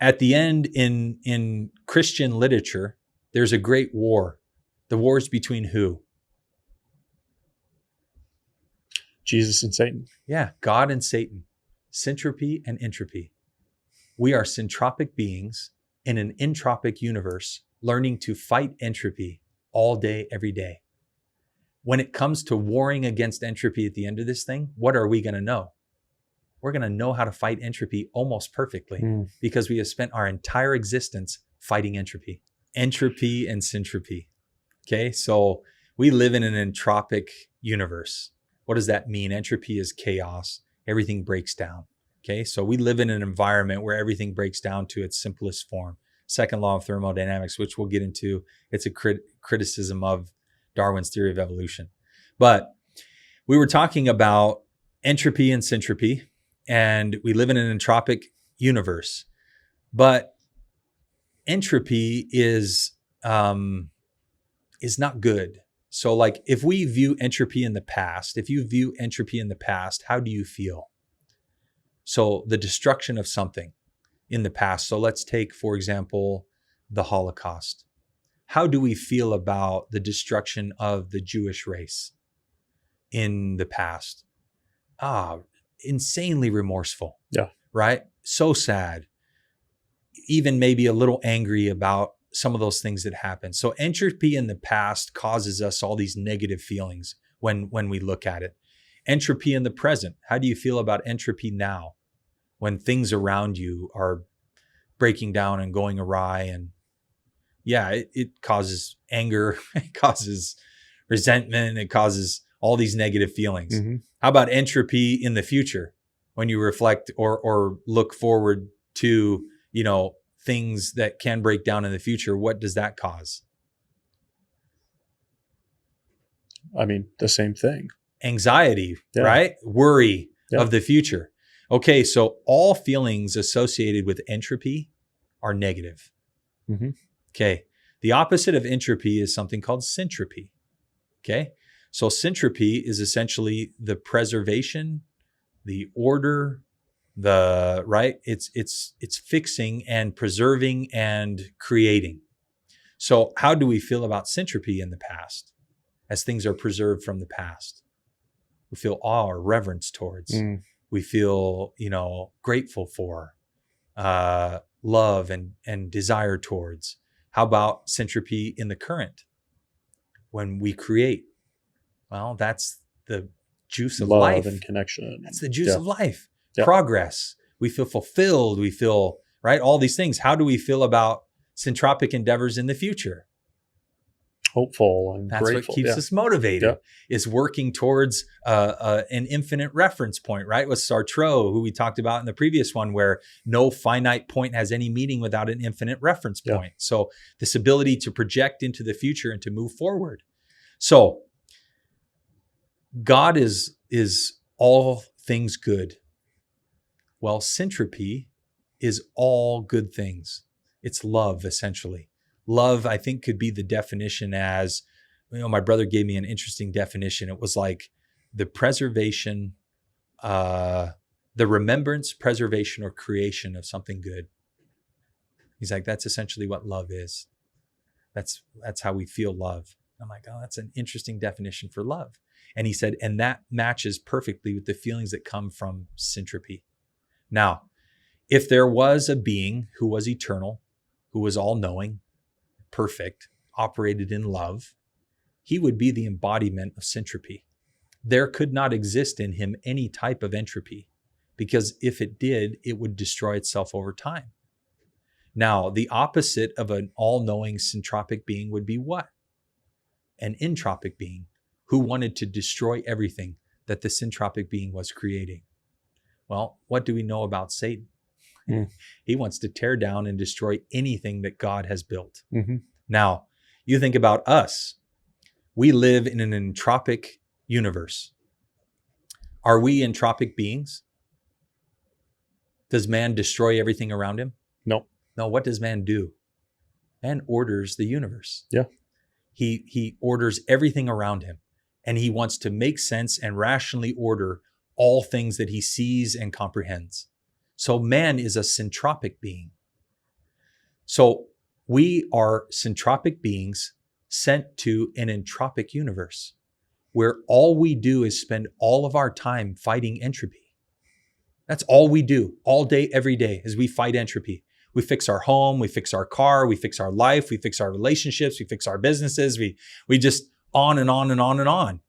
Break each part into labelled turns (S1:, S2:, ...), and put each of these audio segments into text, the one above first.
S1: At the end in Christian literature, there's a great war. The war is between who?
S2: Jesus and Satan.
S1: Yeah, God and Satan. Syntropy and entropy. We are syntropic beings in an entropic universe, learning to fight entropy all day, every day. When it comes to warring against entropy at the end of this thing, what are we going to know? We're going to know how to fight entropy almost perfectly because we have spent our entire existence fighting entropy. Entropy and syntropy. Okay, so we live in an entropic universe. What does that mean? Entropy is chaos. Everything breaks down. Okay, so we live in an environment where everything breaks down to its simplest form. Second law of thermodynamics, which we'll get into. It's a criticism of Darwin's theory of evolution. But we were talking about entropy and syntropy, and we live in an entropic universe. But entropy is not good. So like if we view entropy in the past, if you view entropy in the past, how do you feel? So the destruction of something in the past. So let's take, for example, the Holocaust. How do we feel about the destruction of the Jewish race in the past? Insanely remorseful.
S2: Yeah.
S1: Right? So sad. Even maybe a little angry about some of those things that happened. So entropy in the past causes us all these negative feelings when we look at it. Entropy in the present. How do you feel about entropy now when things around you are breaking down and going awry? And yeah, it causes anger, it causes resentment, it causes all these negative feelings. Mm-hmm. How about entropy in the future when you reflect or look forward to, things that can break down in the future? What does that cause?
S2: I mean, the same thing.
S1: Anxiety, right? Worry of the future. Okay, so all feelings associated with entropy are negative. Mm-hmm. Okay, the opposite of entropy is something called syntropy. Okay, so syntropy is essentially the preservation, the order, it's fixing and preserving and creating. So how do we feel about syntropy in the past as things are preserved from the past? We feel awe or reverence towards. We feel, grateful for, love and desire towards. How about syntropy in the current? When we create, well, that's the juice of life.
S2: Love and connection.
S1: That's the juice of life. Progress. We feel fulfilled. We feel, right? All these things. How do we feel about syntropic endeavors in the future?
S2: Hopeful and
S1: That's
S2: grateful.
S1: What keeps us motivated is working towards an infinite reference point, right? With Sartre, who we talked about in the previous one, where no finite point has any meaning without an infinite reference point. So this ability to project into the future and to move forward. So God is all things good. Well, syntropy is all good things. It's love, essentially. Love, I think, could be the definition as, my brother gave me an interesting definition. It was like the preservation, the remembrance, preservation, or creation of something good. He's like, that's essentially what love is. That's how we feel love. I'm like, oh, that's an interesting definition for love. And he said, and that matches perfectly with the feelings that come from syntropy. Now, if there was a being who was eternal, who was all-knowing, perfect, operated in love, he would be the embodiment of syntropy. There could not exist in him any type of entropy, because if it did, it would destroy itself over time. Now, the opposite of an all-knowing syntropic being would be what? An entropic being who wanted to destroy everything that the syntropic being was creating. Well, what do we know about Satan? He wants to tear down and destroy anything that God has built. Mm-hmm. Now, you think about us. We live in an entropic universe. Are we entropic beings? Does man destroy everything around him?
S2: No.
S1: No, what does man do? Man orders the universe.
S2: Yeah.
S1: He orders everything around him, and he wants to make sense and rationally order all things that he sees and comprehends. So man is a syntropic being. So we are syntropic beings sent to an entropic universe where all we do is spend all of our time fighting entropy. That's all we do all day, every day, is we fight entropy. We fix our home, we fix our car, we fix our life, we fix our relationships, we fix our businesses, we just on and on and on and on.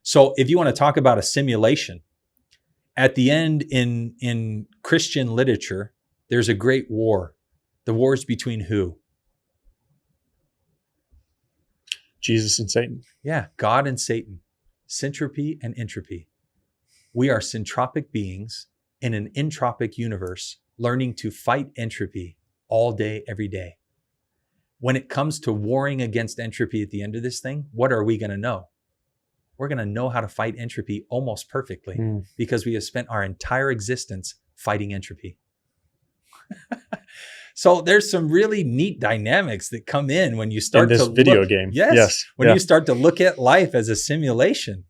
S1: So if you want to talk about a simulation, at the end in Christian literature, there's a great war. The war is between who?
S2: Jesus and Satan.
S1: Yeah, God and Satan. Syntropy and entropy. We are syntropic beings in an entropic universe, learning to fight entropy all day, every day. When it comes to warring against entropy at the end of this thing, what are we going to know? We're going to know how to fight entropy almost perfectly because we have spent our entire existence fighting entropy. So there's some really neat dynamics that come in when you start
S2: in this
S1: to
S2: video
S1: look,
S2: game.
S1: Yes. When
S2: Yeah.
S1: you start to look at life as a simulation.